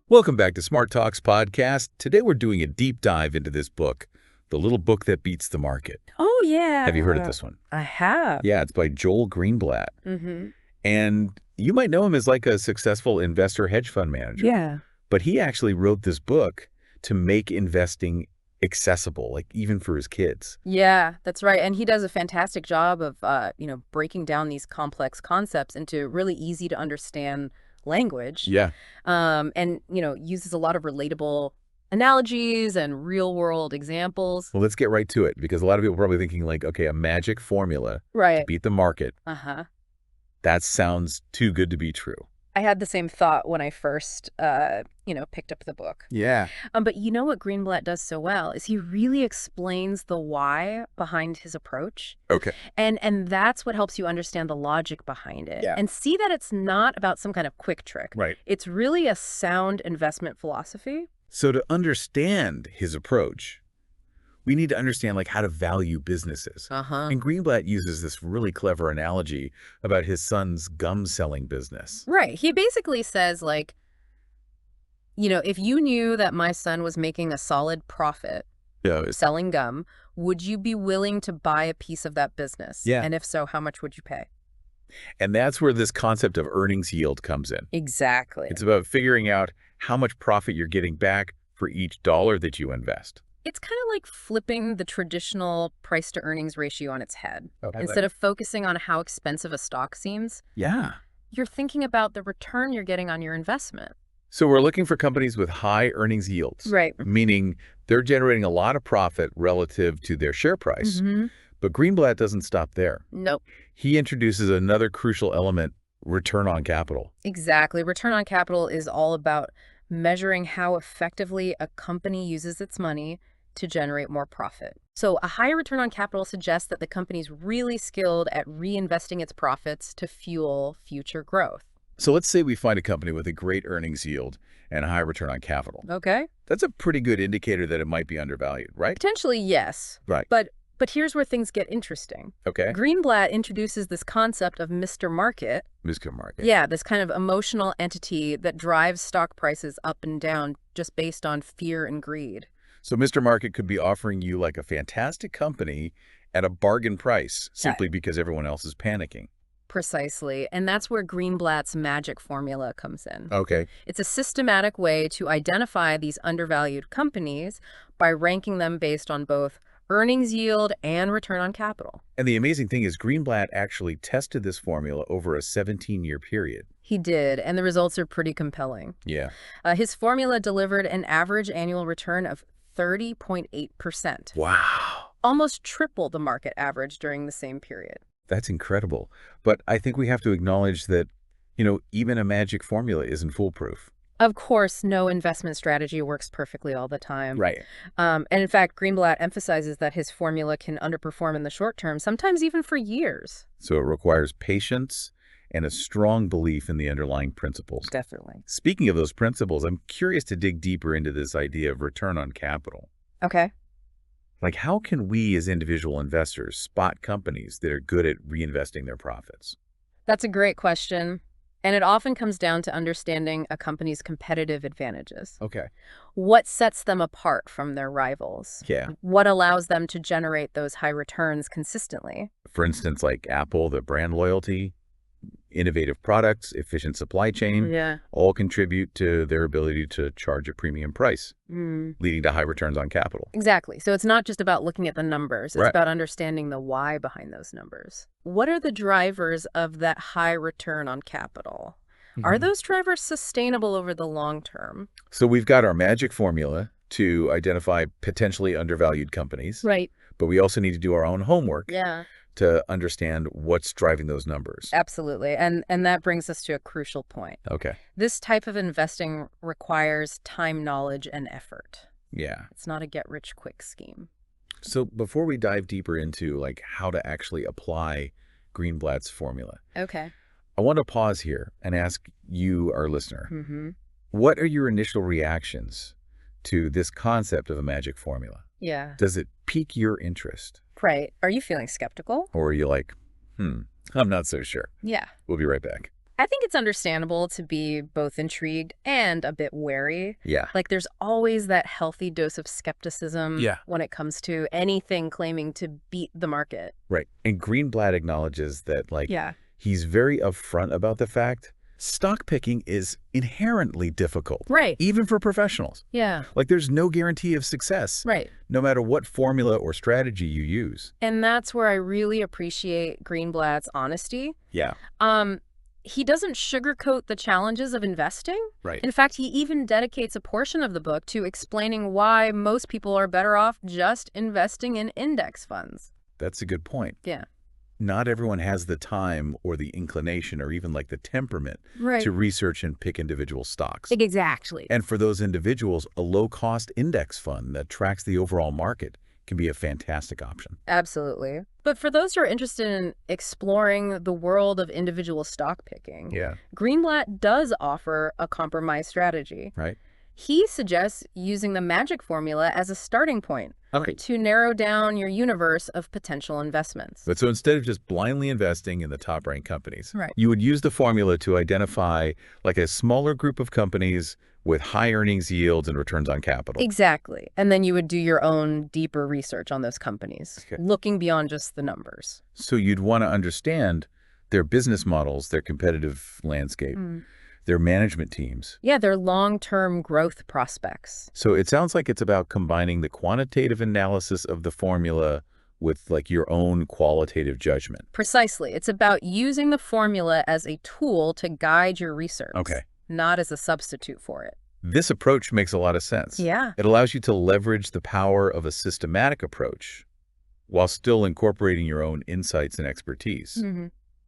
Welcome back to Smart Talks Podcast. Today we're doing a deep dive into this book, The Little Book That Beats the Market. Oh, yeah. Have you heard of this one? I have. Yeah, it's by Joel Greenblatt. Mm-hmm. And you might know him as like a successful investor hedge fund manager. Yeah. But he actually wrote this book to make investing accessible, like even for his kids. Yeah, that's right. And he does a fantastic job of, breaking down these complex concepts into really easy to understand language. Yeah. And uses a lot of relatable analogies and real world examples. Well, let's get right to it because a lot of people are probably thinking like, okay, a magic formula to Right. beat the market. Uh-huh. That sounds too good to be true. I had the same thought when I first, picked up the book. Yeah. But you know what Greenblatt does so well is he really explains the why behind his approach. Okay. And that's what helps you understand the logic behind it. Yeah. And see that it's not about some kind of quick trick. Right. It's really a sound investment philosophy. So to understand his approach, we need to understand like how to value businesses. Uh-huh. And Greenblatt uses this really clever analogy about his son's gum selling business. Right. He basically says, if you knew that my son was making a solid profit Yeah. selling gum, would you be willing to buy a piece of that business? Yeah. And if so, how much would you pay? And that's where this concept of earnings yield comes in. Exactly. It's about figuring out how much profit you're getting back for each dollar that you invest. It's kind of like flipping the traditional price to earnings ratio on its head. Okay. Instead of focusing on how expensive a stock seems, Yeah. you're thinking about the return you're getting on your investment. So we're looking for companies with high earnings yields. Right. Meaning they're generating a lot of profit relative to their share price. Mm-hmm. But Greenblatt doesn't stop there. Nope. He introduces another crucial element, return on capital. Exactly. Return on capital is all about measuring how effectively a company uses its money to generate more profit. So a high return on capital suggests that the company's really skilled at reinvesting its profits to fuel future growth. So let's say we find a company with a great earnings yield and a high return on capital. Okay. That's a pretty good indicator that it might be undervalued, right? Potentially, yes. Right. But here's where things get interesting. Okay. Greenblatt introduces this concept of Mr. Market. Mr. Market. Yeah, this kind of emotional entity that drives stock prices up and down just based on fear and greed. So Mr. Market could be offering you like a fantastic company at a bargain price simply because everyone else is panicking. Precisely. And that's where Greenblatt's magic formula comes in. Okay. It's a systematic way to identify these undervalued companies by ranking them based on both earnings yield and return on capital. And the amazing thing is Greenblatt actually tested this formula over a 17-year period. He did, and the results are pretty compelling. Yeah. His formula delivered an average annual return of 30.8%. Wow. Almost triple the market average during the same period. That's incredible. But I think we have to acknowledge that, even a magic formula isn't foolproof. Of course, no investment strategy works perfectly all the time. Right. And in fact, Greenblatt emphasizes that his formula can underperform in the short term, sometimes even for years. So it requires patience and a strong belief in the underlying principles. Definitely. Speaking of those principles, I'm curious to dig deeper into this idea of return on capital. Okay. Like, how can we as individual investors spot companies that are good at reinvesting their profits? That's a great question. And it often comes down to understanding a company's competitive advantages. Okay. What sets them apart from their rivals? Yeah. What allows them to generate those high returns consistently? For instance, like Apple, the brand loyalty, innovative products, efficient supply chain, Yeah. all contribute to their ability to charge a premium price, leading to high returns on capital. Exactly. So it's not just about looking at the numbers. It's Right. about understanding the why behind those numbers. What are the drivers of that high return on capital? Are those drivers sustainable over the long term? So we've got our magic formula to identify potentially undervalued companies, Right. but we also need to do our own homework Yeah. to understand what's driving those numbers. Absolutely. And that brings us to a crucial point. Okay. This type of investing requires time, knowledge, and effort. Yeah. It's not a get-rich-quick scheme. So before we dive deeper into like how to actually apply Greenblatt's formula, Okay. I want to pause here and ask you, our listener, Mm-hmm. what are your initial reactions to this concept of a magic formula? Yeah. Does it pique your interest? Right. Are you feeling skeptical? Or are you like, I'm not so sure? Yeah. We'll be right back. I think it's understandable to be both intrigued and a bit wary. Yeah. Like, there's always that healthy dose of skepticism Yeah. when it comes to anything claiming to beat the market. Right. And Greenblatt acknowledges that, like, Yeah. he's very upfront about the fact stock picking is inherently difficult. Right. Even for professionals. Yeah. Like, there's no guarantee of success. Right. No matter what formula or strategy you use. And that's where I really appreciate Greenblatt's honesty. Yeah. He doesn't sugarcoat the challenges of investing. Right. In fact, he even dedicates a portion of the book to explaining why most people are better off just investing in index funds. That's a good point. Yeah. Not everyone has the time or the inclination or even like the temperament Right. to research and pick individual stocks. Exactly. And for those individuals, a low-cost index fund that tracks the overall market can be a fantastic option. Absolutely. But for those who are interested in exploring the world of individual stock picking, Yeah. Greenblatt does offer a compromise strategy. Right? He suggests using the magic formula as a starting point to narrow down your universe of potential investments. But so instead of just blindly investing in the top-ranked companies, Right. you would use the formula to identify like a smaller group of companies with high earnings yields and returns on capital. Exactly. And then you would do your own deeper research on those companies, Okay. looking beyond just the numbers. So you'd want to understand their business models, their competitive landscape, their management teams. Yeah, they're long-term growth prospects. So it sounds like it's about combining the quantitative analysis of the formula with like your own qualitative judgment. Precisely. It's about using the formula as a tool to guide your research, not as a substitute for it. This approach makes a lot of sense. Yeah. It allows you to leverage the power of a systematic approach while still incorporating your own insights and expertise.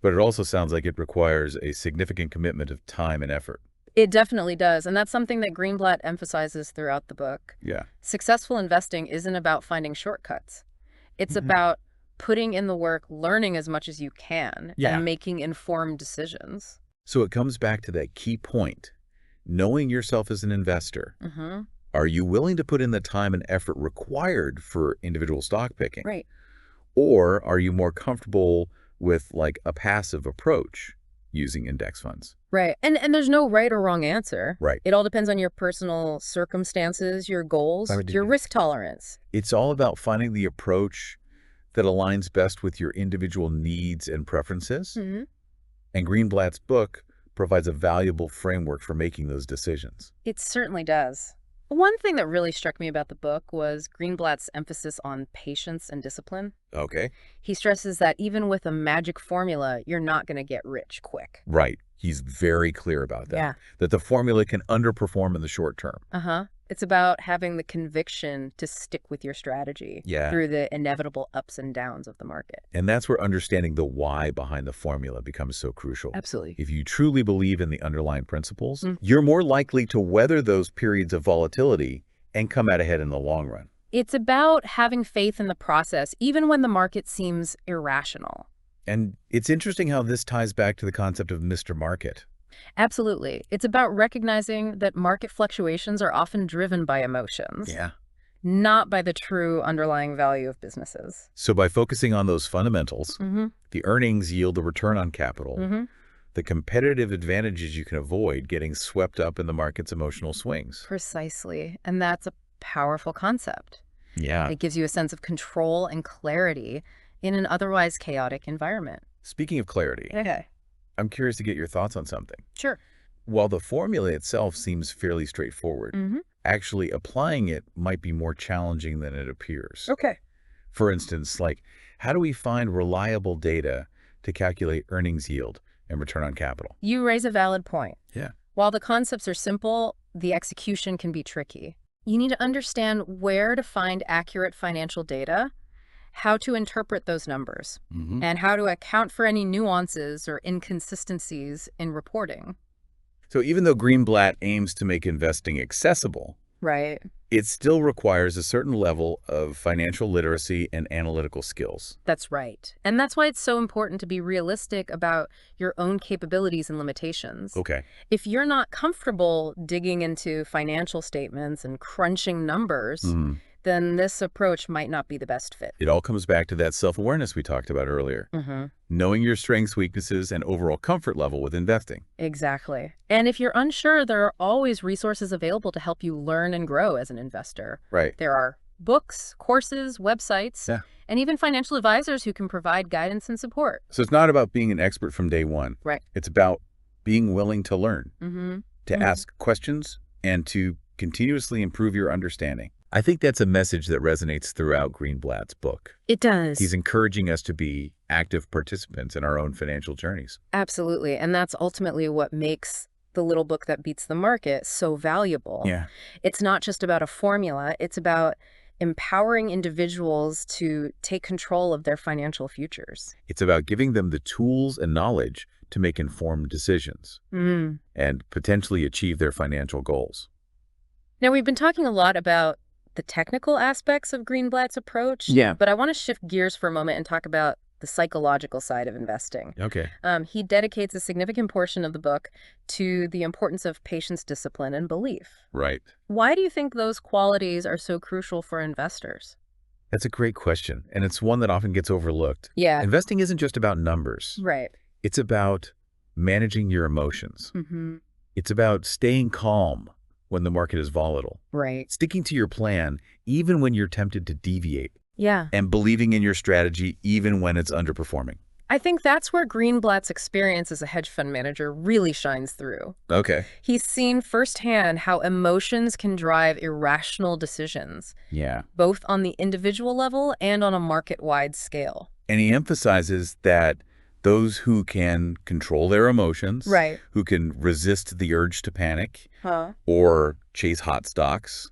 But it also sounds like it requires a significant commitment of time and effort. It definitely does. And that's something that Greenblatt emphasizes throughout the book. Yeah. Successful investing isn't about finding shortcuts. It's about putting in the work, learning as much as you can, and making informed decisions. So it comes back to that key point. Knowing yourself as an investor, are you willing to put in the time and effort required for individual stock picking? Right. Or are you more comfortable with like a passive approach using index funds? Right. And there's no right or wrong answer. Right. It all depends on your personal circumstances, your goals, your risk tolerance. It's all about finding the approach that aligns best with your individual needs and preferences. And Greenblatt's book provides a valuable framework for making those decisions. It certainly does. One thing that really struck me about the book was Greenblatt's emphasis on patience and discipline. Okay. He stresses that even with a magic formula, you're not going to get rich quick. Right. He's very clear about that. Yeah. That the formula can underperform in the short term. It's about having the conviction to stick with your strategy through the inevitable ups and downs of the market. And that's where understanding the why behind the formula becomes so crucial. Absolutely. If you truly believe in the underlying principles, you're more likely to weather those periods of volatility and come out ahead in the long run. It's about having faith in the process, even when the market seems irrational. And it's interesting how this ties back to the concept of Mr. Market. Absolutely. It's about recognizing that market fluctuations are often driven by emotions. Yeah. Not by the true underlying value of businesses. So by focusing on those fundamentals, the earnings yield, the return on capital, the competitive advantages you can avoid getting swept up in the market's emotional swings. Precisely. And that's a powerful concept. Yeah. It gives you a sense of control and clarity in an otherwise chaotic environment. Speaking of clarity, Okay. I'm curious to get your thoughts on something. Sure. While the formula itself seems fairly straightforward, actually applying it might be more challenging than it appears. Okay. For instance, like, how do we find reliable data to calculate earnings yield and return on capital? You raise a valid point. Yeah. While the concepts are simple, the execution can be tricky. You need to understand where to find accurate financial data, how to interpret those numbers, and how to account for any nuances or inconsistencies in reporting. So even though Greenblatt aims to make investing accessible, Right. it still requires a certain level of financial literacy and analytical skills. That's right. And that's why it's so important to be realistic about your own capabilities and limitations. Okay. If you're not comfortable digging into financial statements and crunching numbers, then this approach might not be the best fit. It all comes back to that self-awareness we talked about earlier. Knowing your strengths, weaknesses, and overall comfort level with investing. Exactly. And if you're unsure, there are always resources available to help you learn and grow as an investor. Right. There are books, courses, websites, and even financial advisors who can provide guidance and support. So it's not about being an expert from day one. Right. It's about being willing to learn, to ask questions, and to continuously improve your understanding. I think that's a message that resonates throughout Greenblatt's book. It does. He's encouraging us to be active participants in our own financial journeys. Absolutely. And that's ultimately what makes the little book that beats the market so valuable. Yeah. It's not just about a formula. It's about empowering individuals to take control of their financial futures. It's about giving them the tools and knowledge to make informed decisions and potentially achieve their financial goals. Now, we've been talking a lot about the technical aspects of Greenblatt's approach, but I want to shift gears for a moment and talk about the psychological side of investing. Okay. He dedicates a significant portion of the book to the importance of patience, discipline, and belief. Right. Why do you think those qualities are so crucial for investors? That's a great question, and it's one that often gets overlooked. Yeah. Investing isn't just about numbers. Right. It's about managing your emotions. It's about staying calm when the market is volatile. Right. Sticking to your plan even when you're tempted to deviate. Yeah. And believing in your strategy even when it's underperforming. I think that's where Greenblatt's experience as a hedge fund manager really shines through. Okay. He's seen firsthand how emotions can drive irrational decisions, both on the individual level and on a market-wide scale. And he emphasizes that those who can control their emotions, who can resist the urge to panic or chase hot stocks,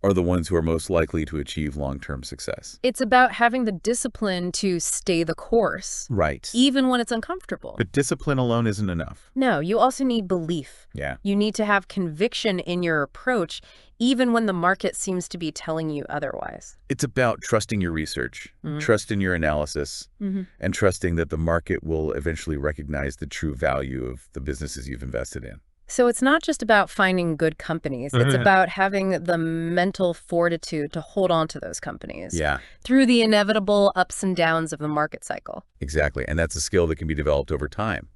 are the ones who are most likely to achieve long-term success. It's about having the discipline to stay the course. Right. Even when it's uncomfortable. But discipline alone isn't enough. No, you also need belief. Yeah. You need to have conviction in your approach, even when the market seems to be telling you otherwise. It's about trusting your research, trust in your analysis, and trusting that the market will eventually recognize the true value of the businesses you've invested in. So it's not just about finding good companies. It's about having the mental fortitude to hold on to those companies through the inevitable ups and downs of the market cycle. Exactly. And that's a skill that can be developed over time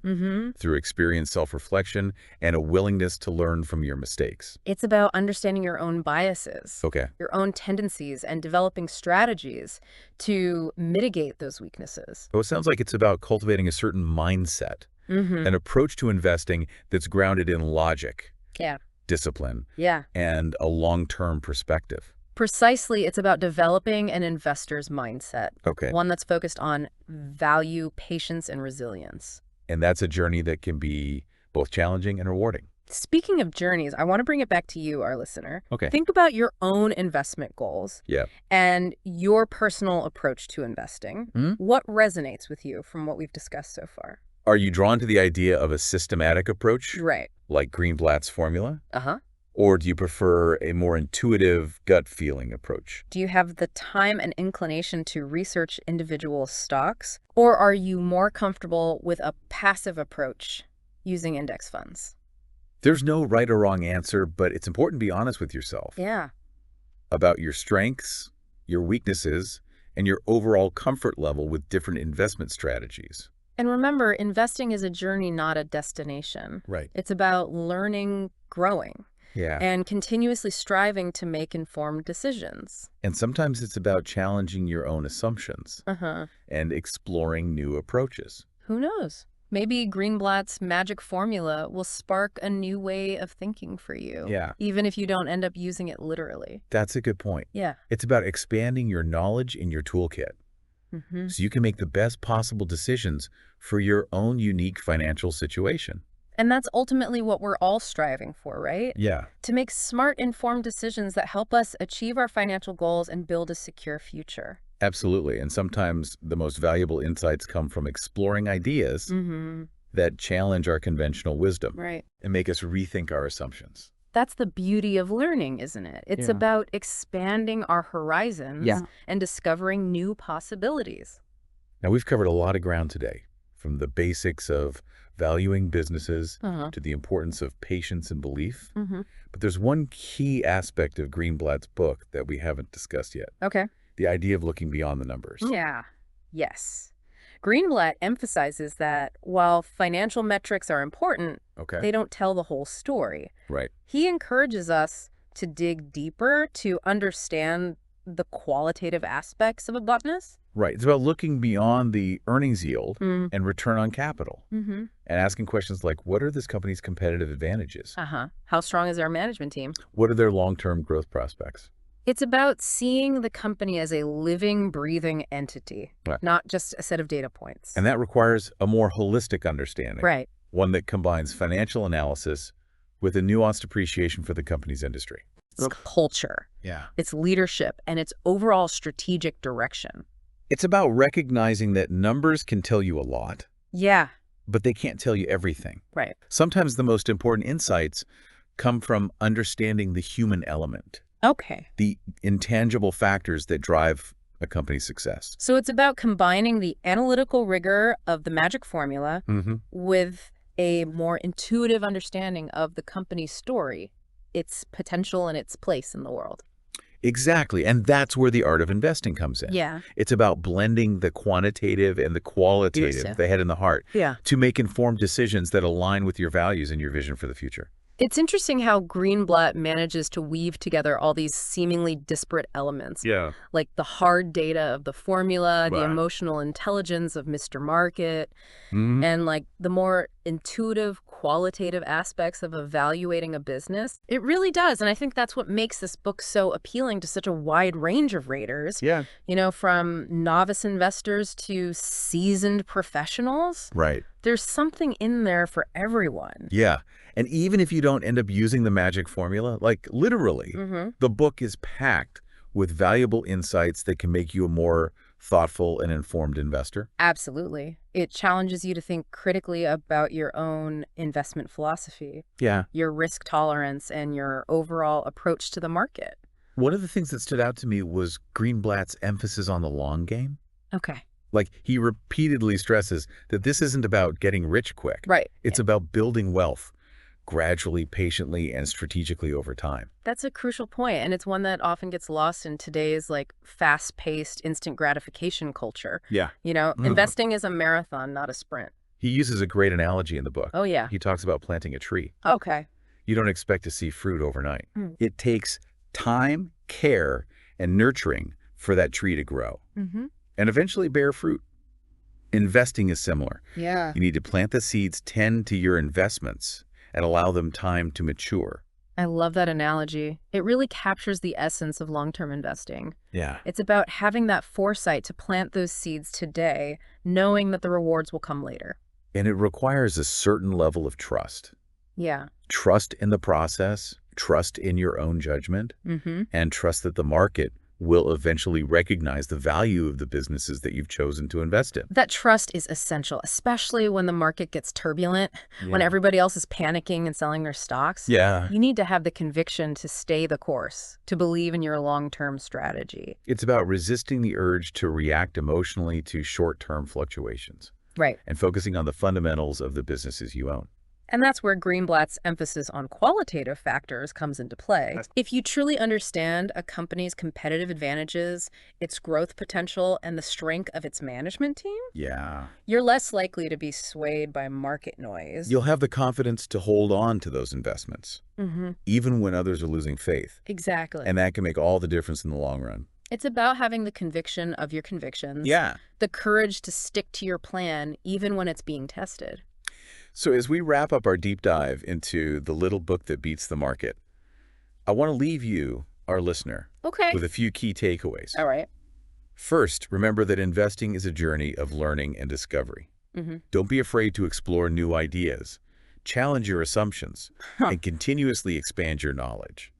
through experience, self-reflection, and a willingness to learn from your mistakes. It's about understanding your own biases, your own tendencies, and developing strategies to mitigate those weaknesses. So it sounds like it's about cultivating a certain mindset. An approach to investing that's grounded in logic, discipline, and a long-term perspective. Precisely, it's about developing an investor's mindset, one that's focused on value, patience, and resilience. And that's a journey that can be both challenging and rewarding. Speaking of journeys, I want to bring it back to you, our listener. Think about your own investment goals and your personal approach to investing. What resonates with you from what we've discussed so far? Are you drawn to the idea of a systematic approach? Like Greenblatt's formula? Or do you prefer a more intuitive, gut-feeling approach? Do you have the time and inclination to research individual stocks? Or are you more comfortable with a passive approach using index funds? There's no right or wrong answer, but it's important to be honest with yourself. About your strengths, your weaknesses, and your overall comfort level with different investment strategies. And remember, investing is a journey, not a destination. It's about learning, growing, and continuously striving to make informed decisions. And sometimes it's about challenging your own assumptions and exploring new approaches. Who knows? Maybe Greenblatt's magic formula will spark a new way of thinking for you, even if you don't end up using it literally. That's a good point. It's about expanding your knowledge in your toolkit. So you can make the best possible decisions for your own unique financial situation. And that's ultimately what we're all striving for, right? To make smart, informed decisions that help us achieve our financial goals and build a secure future. Absolutely. And sometimes the most valuable insights come from exploring ideas that challenge our conventional wisdom and make us rethink our assumptions. That's the beauty of learning, isn't it? It's about expanding our horizons and discovering new possibilities. Now, we've covered a lot of ground today, from the basics of valuing businesses, Uh-huh. to the importance of patience and belief. Mm-hmm. But there's one key aspect of Greenblatt's book that we haven't discussed yet. Okay. The idea of looking beyond the numbers. Yeah. Yes. Greenblatt emphasizes that while financial metrics are important, Okay. they don't tell the whole story. Right. He encourages us to dig deeper to understand the qualitative aspects of a business. Right. It's about looking beyond the earnings yield and return on capital Mm-hmm. and asking questions like, what are this company's competitive advantages? Uh-huh. How strong is our management team? What are their long-term growth prospects? It's about seeing the company as a living, breathing entity, Right. not just a set of data points. And that requires a more holistic understanding. Right. One that combines financial analysis with a nuanced appreciation for the company's industry. It's culture, Yeah. its leadership, and its overall strategic direction. It's about recognizing that numbers can tell you a lot, Yeah, but they can't tell you everything. right. Sometimes the most important insights come from understanding the human element, Okay. the intangible factors that drive a company's success. So it's about combining the analytical rigor of the magic formula with a more intuitive understanding of the company's story, its potential, and its place in the world. Exactly. And that's where the art of investing comes in. Yeah. It's about blending the quantitative and the qualitative, Yes. the head and the heart, Yeah. to make informed decisions that align with your values and your vision for the future. It's interesting how Greenblatt manages to weave together all these seemingly disparate elements, Yeah. like the hard data of the formula, the Right. emotional intelligence of Mr. Market, and like the more intuitive, qualitative aspects of evaluating a business. It really does. And I think that's what makes this book so appealing to such a wide range of readers. Yeah. You know, from novice investors to seasoned professionals. Right. There's something in there for everyone. Yeah. And even if you don't end up using the magic formula, like literally, the book is packed with valuable insights that can make you a more thoughtful and informed investor. Absolutely. It challenges you to think critically about your own investment philosophy, Yeah. your risk tolerance, and your overall approach to the market. One of the things that stood out to me was Greenblatt's emphasis on the long game. Okay. Like, he repeatedly stresses that this isn't about getting rich quick. Right. It's about building wealth gradually, patiently, and strategically over time. That's a crucial point, and it's one that often gets lost in today's like fast-paced, instant gratification culture. Yeah. You know, investing is a marathon, not a sprint. He uses a great analogy in the book. Oh, yeah. He talks about planting a tree. Okay. You don't expect to see fruit overnight. Mm. It takes time, care, and nurturing for that tree to grow and eventually bear fruit. Investing is similar. Yeah. You need to plant the seeds, tend to your investments, and allow them time to mature. I love that analogy. It really captures the essence of long-term investing. Yeah. It's about having that foresight to plant those seeds today, knowing that the rewards will come later. And it requires a certain level of trust. Yeah. Trust in the process, trust in your own judgment, and trust that the market will eventually recognize the value of the businesses that you've chosen to invest in. That trust is essential, especially when the market gets turbulent, when everybody else is panicking and selling their stocks. Yeah. You need to have the conviction to stay the course, to believe in your long-term strategy. It's about resisting the urge to react emotionally to short-term fluctuations Right. and focusing on the fundamentals of the businesses you own. And that's where Greenblatt's emphasis on qualitative factors comes into play. If you truly understand a company's competitive advantages, its growth potential, and the strength of its management team, Yeah. you're less likely to be swayed by market noise. You'll have the confidence to hold on to those investments, even when others are losing faith. Exactly. And that can make all the difference in the long run. It's about having the conviction of your convictions. Yeah. The courage to stick to your plan, even when it's being tested. So as we wrap up our deep dive into the little book that beats the market, I want to leave you, our listener, Okay. with a few key takeaways. All right. First, remember that investing is a journey of learning and discovery. Don't be afraid to explore new ideas, challenge your assumptions, and continuously expand your knowledge.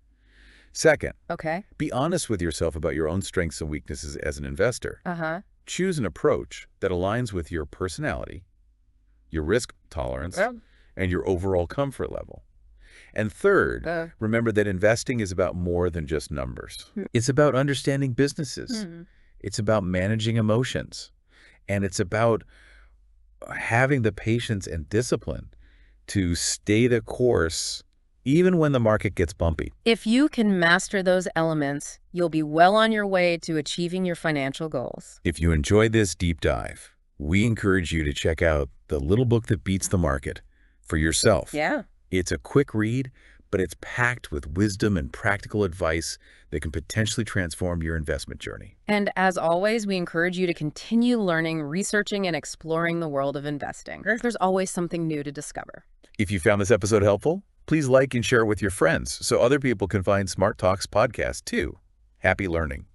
Second, Okay. be honest with yourself about your own strengths and weaknesses as an investor. Uh-huh. Choose an approach that aligns with your personality, your risk tolerance, and your overall comfort level. And third, remember that investing is about more than just numbers. It's about understanding businesses. It's about managing emotions. And it's about having the patience and discipline to stay the course even when the market gets bumpy. If you can master those elements, you'll be well on your way to achieving your financial goals. If you enjoyed this deep dive, we encourage you to check out The Little Book That Beats the Market for yourself. Yeah. It's a quick read, but it's packed with wisdom and practical advice that can potentially transform your investment journey. And as always, we encourage you to continue learning, researching, and exploring the world of investing. There's always something new to discover. If you found this episode helpful, please like and share it with your friends so other people can find Smart Talks podcast too. Happy learning.